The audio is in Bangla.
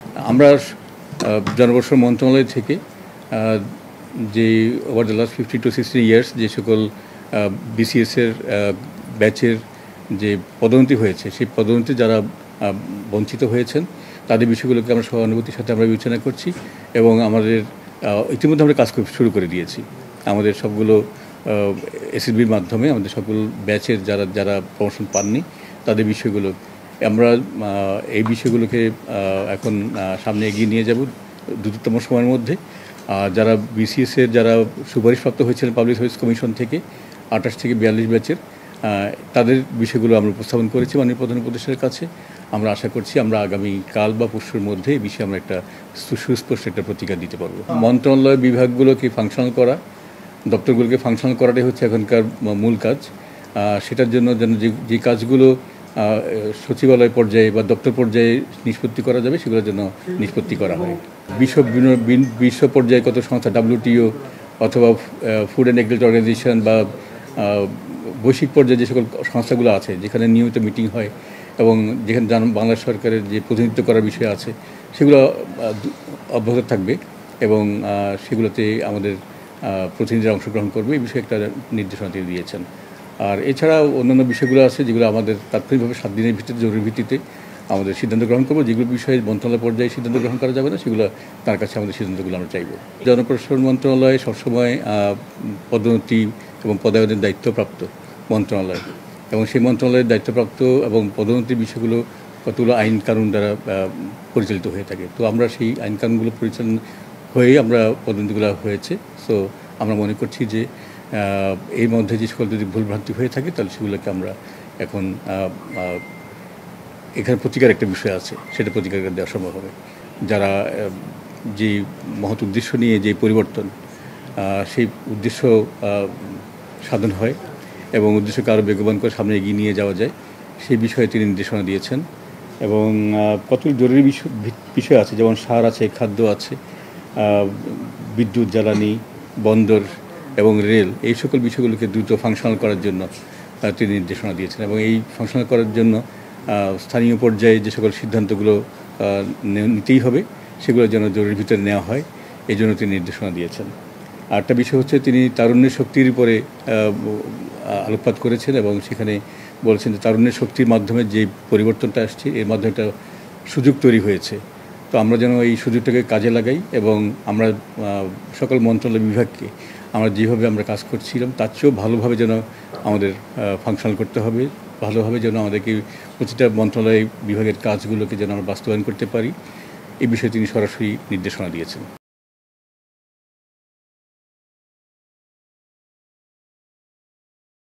আমরা জনবসর মন্ত্রণালয় থেকে যে over the last 50 to 60 years যে সকল বিসিএসের ব্যাচের যে পদোন্নতি হয়েছে সেই পদোন্নতি যারা বঞ্চিত হয়েছেন তাদের বিষয়গুলোকে আমরা সহানুভূতির সাথে আমরা বিবেচনা করছি এবং আমাদের ইতিমধ্যে আমরা কাজ শুরু করে দিয়েছি। আমাদের সবগুলো এসএসবির মাধ্যমে আমাদের সকল ব্যাচের যারা প্রমোশন পাননি তাদের বিষয়গুলো আমরা এই বিষয়গুলোকে এখন সামনে এগিয়ে নিয়ে যাব দ্রুততম সময়ের মধ্যে। যারা বিসিএসের যারা সুপারিশপ্রাপ্ত হয়েছিলেন পাবলিক সার্ভিস কমিশন থেকে 28 থেকে 42 ব্যাচের তাদের বিষয়গুলো আমরা উপস্থাপন করেছি মাননীয় প্রধান উপদেষ্টার কাছে। আমরা আশা করছি আমরা আগামী কাল বা পরশুর মধ্যে এই বিষয়ে আমরা একটা সুস্পষ্ট একটা প্রতিকার দিতে পারবো। মন্ত্রণালয় বিভাগগুলোকে ফাংশনাল করা, দপ্তরগুলোকে ফাংশনাল করাটাই হচ্ছে এখনকার মূল কাজ। সেটার জন্য যেন যে কাজগুলো সচিবালয় পর্যায়ে বা দপ্তর পর্যায়ে নিষ্পত্তি করা যাবে সেগুলোর জন্য নিষ্পত্তি করা হয়। বিশ্ব পর্যায়গত সংস্থা WTO অথবা ফুড অ্যান্ড এগ্রিকালচার অর্গানাইজেশন বা বৈশ্বিক পর্যায়ে যে সকল সংস্থাগুলো আছে যেখানে নিয়মিত মিটিং হয় এবং যেখানে বাংলাদেশ সরকারের যে প্রতিনিধিত্ব করার বিষয় আছে সেগুলো অব্যাহত থাকবে এবং সেগুলোতে আমাদের প্রতিনিধিরা অংশগ্রহণ করবে এই বিষয়ে একটা নির্দেশনা দিয়ে দিয়েছেন। আর এছাড়া অন্যান্য বিষয়গুলো আছে যেগুলো আমাদের তাৎক্ষণিকভাবে 7 দিনের ভিত্তিতে জরুরি ভিত্তিতে আমাদের সিদ্ধান্ত গ্রহণ করবো। যেগুলো বিষয়ে মন্ত্রণালয় পর্যায়ে সিদ্ধান্ত গ্রহণ করা যাবে না সেগুলো তার কাছে আমাদের সিদ্ধান্তগুলো আমরা চাইব। জনপ্রশাসন মন্ত্রণালয় সবসময় পদোন্নতি এবং পদায়নের দায়িত্বপ্রাপ্ত মন্ত্রণালয় এবং সেই মন্ত্রণালয়ের দায়িত্বপ্রাপ্ত এবং পদোন্নতির বিষয়গুলো কতগুলো আইন কানুন দ্বারা পরিচালিত হয়ে থাকে। তো আমরা সেই আইন কানুনগুলো পরিচালনা হয়েই আমরা পদোন্নতিগুলো হয়েছে। সো আমরা মনে করছি যে এর মধ্যে যে সকল যদি ভুলভ্রান্তি হয়ে থাকে তাহলে সেগুলোকে আমরা এখন এখানে প্রতিকার একটা বিষয় আছে সেটা প্রতিকার দেওয়া সম্ভব হবে। যারা যে মহৎ উদ্দেশ্য নিয়ে যে পরিবর্তন সেই উদ্দেশ্য সাধন হয় এবং উদ্দেশ্যকে আরও বেগবান করে সামনে এগিয়ে নিয়ে যাওয়া যায় সেই বিষয়ে তিনি নির্দেশনা দিয়েছেন এবং কতগুলো জরুরি বিষয় আছে যেমন সার আছে, খাদ্য আছে, বিদ্যুৎ, জ্বালানি, বন্দর এবং রেল এই সকল বিষয়গুলোকে দ্রুত ফাংশনাল করার জন্য তিনি নির্দেশনা দিয়েছেন এবং এই ফাংশনাল করার জন্য স্থানীয় পর্যায়ে যে সকল সিদ্ধান্তগুলো নিতেই হবে সেগুলো যেন জরুরির ভিতরে নেওয়া হয় এই জন্য তিনি নির্দেশনা দিয়েছেন। আরেকটা বিষয় হচ্ছে তিনি তারুণ্যের শক্তির উপরে আলোকপাত করেছেন এবং সেখানে বলেছেন যে তারুণ্যের শক্তির মাধ্যমে যে পরিবর্তনটা আসছে এর মাধ্যমে একটা সুযোগ তৈরি হয়েছে। তো আমরা যেন এই সুযোগটাকে কাজে লাগাই এবং আমরা সকল মন্ত্রণালয় বিভাগকে আমরা যেভাবে আমরা কাজ করছিলাম তার চেয়েও ভালোভাবে যেন আমাদের ফাংশনাল করতে হবে, ভালোভাবে যেন আমাদেরকে প্রতিটা মন্ত্রণালয় বিভাগের কাজগুলোকে যেন আমরা বাস্তবায়ন করতে পারি এই বিষয়ে তিনি সরাসরি নির্দেশনা দিয়েছেন।